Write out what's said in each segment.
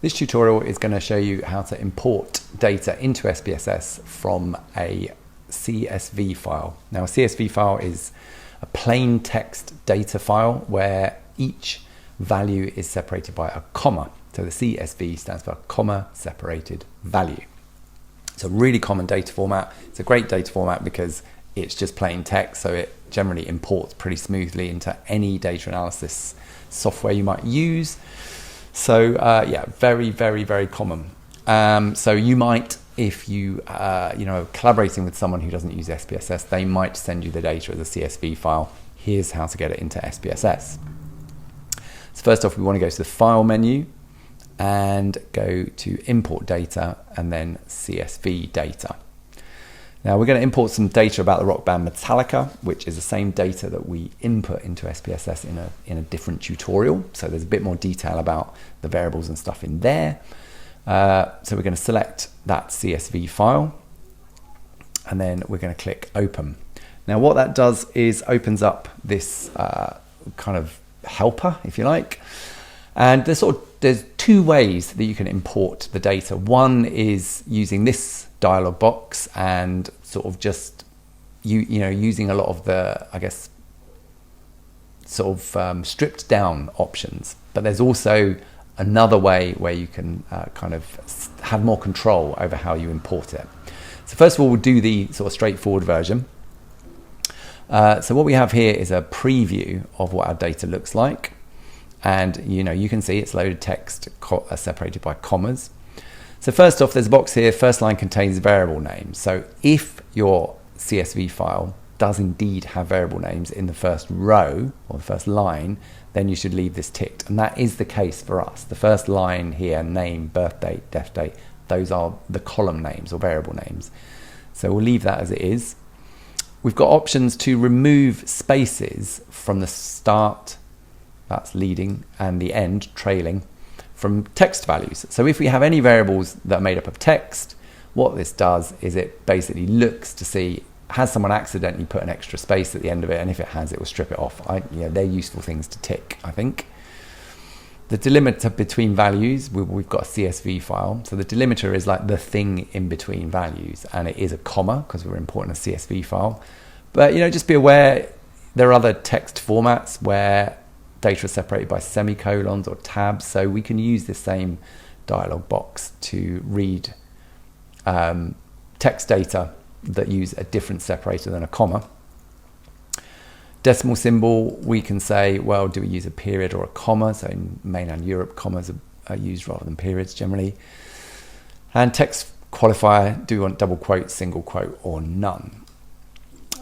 This tutorial is going to show you how to import data into SPSS from a CSV file. Now, a CSV file is a plain text data file where each value is separated by a comma. So the CSV stands for comma separated value. It's a really common data format. It's a great data format because it's just plain text, so it generally imports pretty smoothly into any data analysis software you might use. So yeah, very, very, very common. So you might, if you collaborating with someone who doesn't use SPSS, they might send you the data as a CSV file. Here's how to get it into SPSS. So first off, we want to go to the File menu and go to Import Data and then CSV Data. Now we're going to import some data about the rock band Metallica, which is the same data that we input into SPSS in a different tutorial. So there's a bit more detail about the variables and stuff in there. So we're going to select that CSV file and then we're going to click Open. Now what that does is opens up this kind of helper, if you like. And there's two ways that you can import the data. One is using this dialog box and sort of just using a lot of the, I guess, sort of stripped down options. But there's also another way where you can kind of have more control over how you import it. So first of all, we'll do the sort of straightforward version. So what we have here is a preview of what our data looks like. And you can see it's loaded text separated by commas. So first off, there's a box here, first line contains variable names. So if your CSV file does indeed have variable names in the first row or the first line, then you should leave this ticked. And that is the case for us. The first line here, name, birth date, death date, those are the column names or variable names. So we'll leave that as it is. We've got options to remove spaces from the start, that's leading, and the end, trailing, from text values. So if we have any variables that are made up of text, what this does is it basically looks to see, has someone accidentally put an extra space at the end of it, and if it has, it will strip it off. They're useful things to tick, I think. The delimiter between values, we've got a CSV file. So the delimiter is like the thing in between values, and it is a comma because we're importing a CSV file. But just be aware there are other text formats where data is separated by semicolons or tabs, so we can use the same dialog box to read text data that use a different separator than a comma. Decimal symbol, we can say, well, do we use a period or a comma? So in mainland Europe, commas are used rather than periods generally. And text qualifier, do we want double quote, single quote, or none?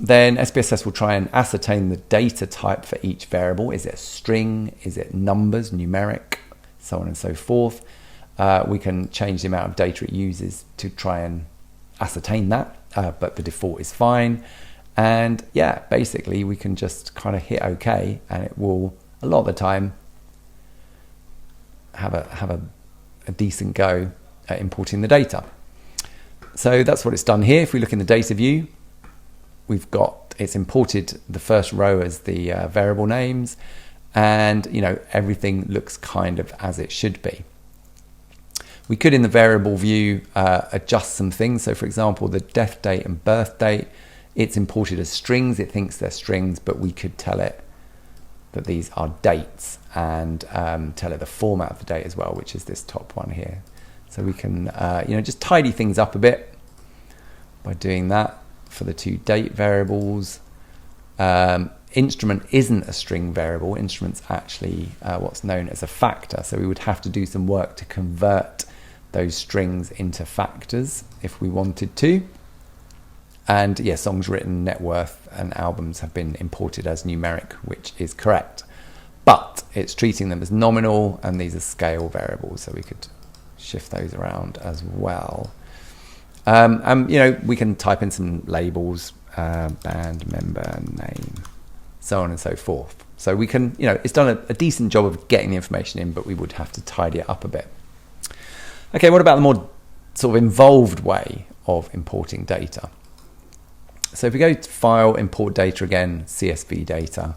Then SPSS will try and ascertain the data type for each variable. Is it a string? Is it numbers, numeric, so on and so forth? We can change the amount of data it uses to try and ascertain that, but the default is fine. And yeah, basically we can just kind of hit OK, and it will, a lot of the time, have a decent go at importing the data. So that's what it's done here. If we look in the data view, it's imported the first row as the variable names, and everything looks kind of as it should be. We could, in the variable view, adjust some things. So for example, the death date and birth date, it's imported as strings. It thinks they're strings, but we could tell it that these are dates and tell it the format of the date as well, which is this top one here. So we can just tidy things up a bit by doing that. For the two date variables, instrument isn't a string variable. Instrument's actually what's known as a factor. So we would have to do some work to convert those strings into factors if we wanted to. And yeah, songs written, net worth, and albums have been imported as numeric, which is correct. But it's treating them as nominal, and these are scale variables, so we could shift those around as well. We can type in some labels, band member name, so on and so forth. So we can, it's done a decent job of getting the information in, but we would have to tidy it up a bit. Okay, what about the more sort of involved way of importing data? So if we go to File, Import Data again, CSV Data,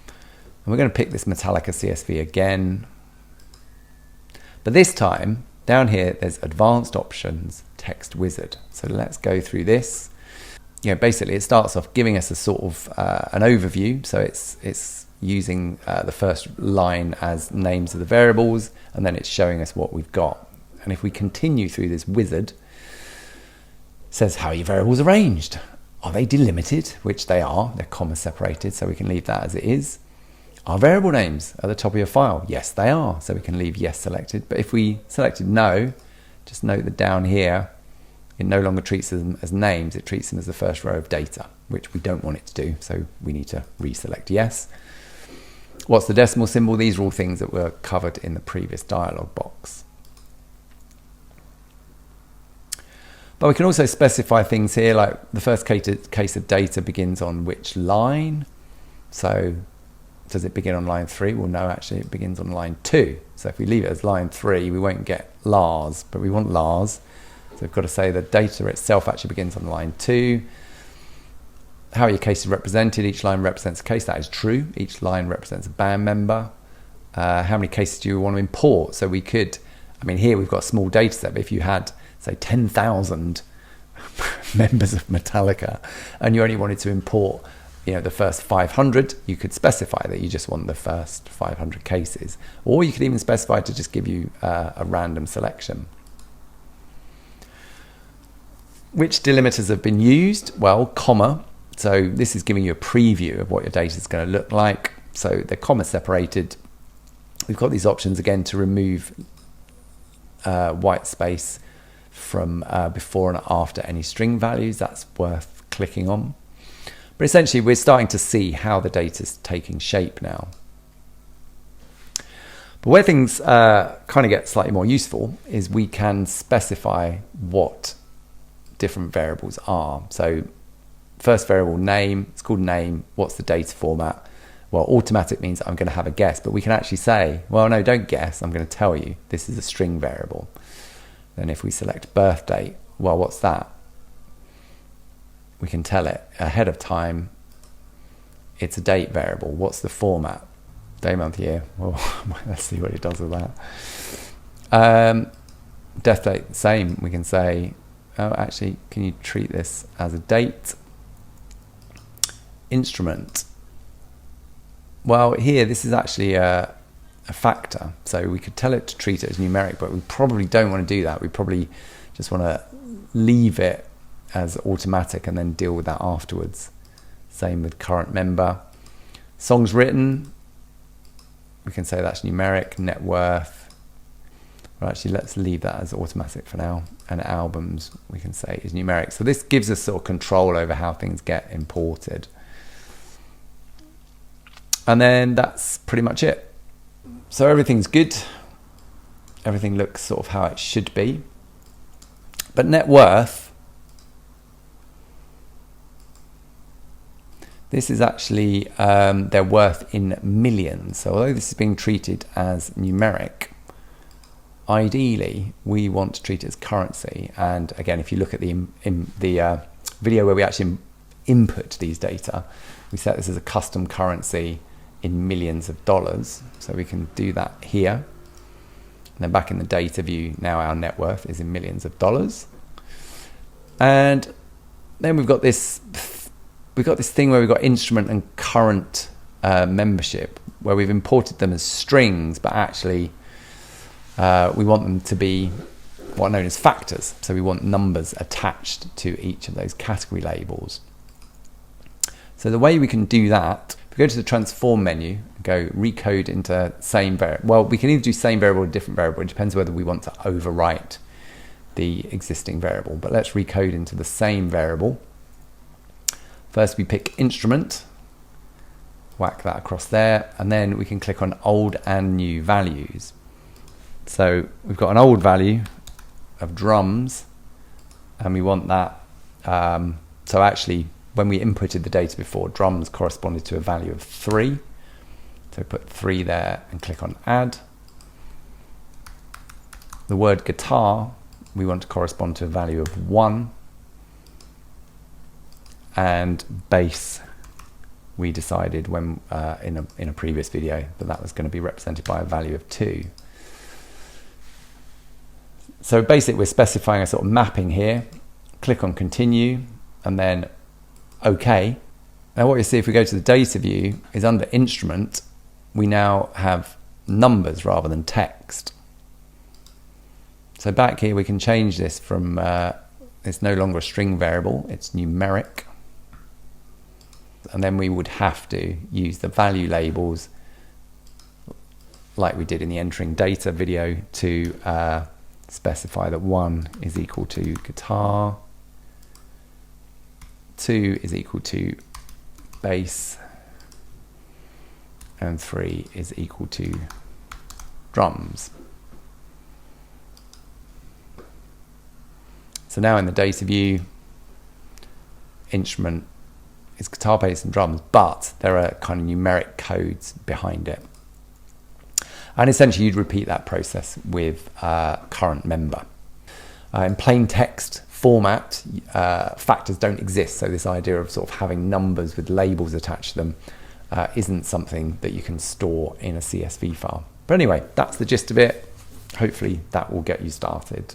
and we're going to pick this Metallica CSV again. But this time, down here, there's advanced options, text wizard. So let's go through this. Basically it starts off giving us a sort of an overview. So it's using the first line as names of the variables, and then it's showing us what we've got. And if we continue through this wizard, it says how are your variables arranged? Are they delimited? Which they are. They're comma separated, so we can leave that as it is. Are variable names at the top of your file? Yes, they are. So we can leave yes selected. But if we selected no, just note that down here, it no longer treats them as names. It treats them as the first row of data, which we don't want it to do. So we need to reselect yes. What's the decimal symbol? These are all things that were covered in the previous dialog box. But we can also specify things here, like the first case of data begins on which line. So does it begin on line 3? Well, no, actually it begins on line 2. So if we leave it as line 3, we won't get Lars, but we want Lars. So we've got to say the data itself actually begins on line 2. How are your cases represented? Each line represents a case. That is true. Each line represents a band member. How many cases do you want to import? So we could, here we've got a small data set, but if you had, say, 10,000 members of Metallica and you only wanted to import the first 500, you could specify that you just want the first 500 cases, or you could even specify to just give you a random selection. Which delimiters have been used? Well, comma. So this is giving you a preview of what your data is going to look like. So they're comma separated. We've got these options again to remove white space from before and after any string values. That's worth clicking on. But essentially, we're starting to see how the data is taking shape now. But where things kind of get slightly more useful is we can specify what different variables are. So first variable, name, it's called name. What's the data format? Well, automatic means I'm going to have a guess, but we can actually say, well, no, don't guess. I'm going to tell you this is a string variable. Then if we select birth date, well, what's that? We can tell it ahead of time. It's a date variable. What's the format? Day, month, year. Well, let's see what it does with that. Death date, same. We can say, oh, actually, can you treat this as a date? Instrument. Well, here, this is actually a factor. So we could tell it to treat it as numeric, but we probably don't want to do that. We probably just want to leave it as automatic and then deal with that afterwards. Same with current member. Songs written, we can say that's numeric. Net worth, well, actually let's leave that as automatic for now. And albums, we can say is numeric. So this gives us sort of control over how things get imported. And then that's pretty much it. So everything's good. Everything looks sort of how it should be. But net worth, this is actually their worth in millions. So although this is being treated as numeric, ideally we want to treat it as currency. And again, if you look at the video where we actually input these data, we set this as a custom currency in millions of dollars. So we can do that here. And then back in the data view, now our net worth is in millions of dollars. And then we've got this thing where we've got instrument and current membership, where we've imported them as strings, but actually we want them to be what are known as factors. So we want numbers attached to each of those category labels. So the way we can do that, if we go to the transform menu, go recode into same variable. Well, we can either do same variable or different variable. It depends whether we want to overwrite the existing variable. But let's recode into the same variable. First we pick instrument, whack that across there, and then we can click on old and new values. So we've got an old value of drums, and we want that. So actually, when we inputted the data before, drums corresponded to a value of 3. So put 3 there and click on add. The word guitar, we want to correspond to a value of 1. And bass, we decided when in a previous video that was going to be represented by a value of 2. So basically we're specifying a sort of mapping here. Click on continue and then OK. Now what you see if we go to the data view is under instrument, we now have numbers rather than text. So back here we can change this from, it's no longer a string variable, it's numeric. And then we would have to use the value labels like we did in the entering data video to specify that 1 is equal to guitar, 2 is equal to bass, and 3 is equal to drums. So now in the data view, instrument is guitar, bass and drums, but there are kind of numeric codes behind it. And essentially you'd repeat that process with current member. In plain text format, factors don't exist, so this idea of sort of having numbers with labels attached to them isn't something that you can store in a CSV file. But anyway, that's the gist of it. Hopefully that will get you started.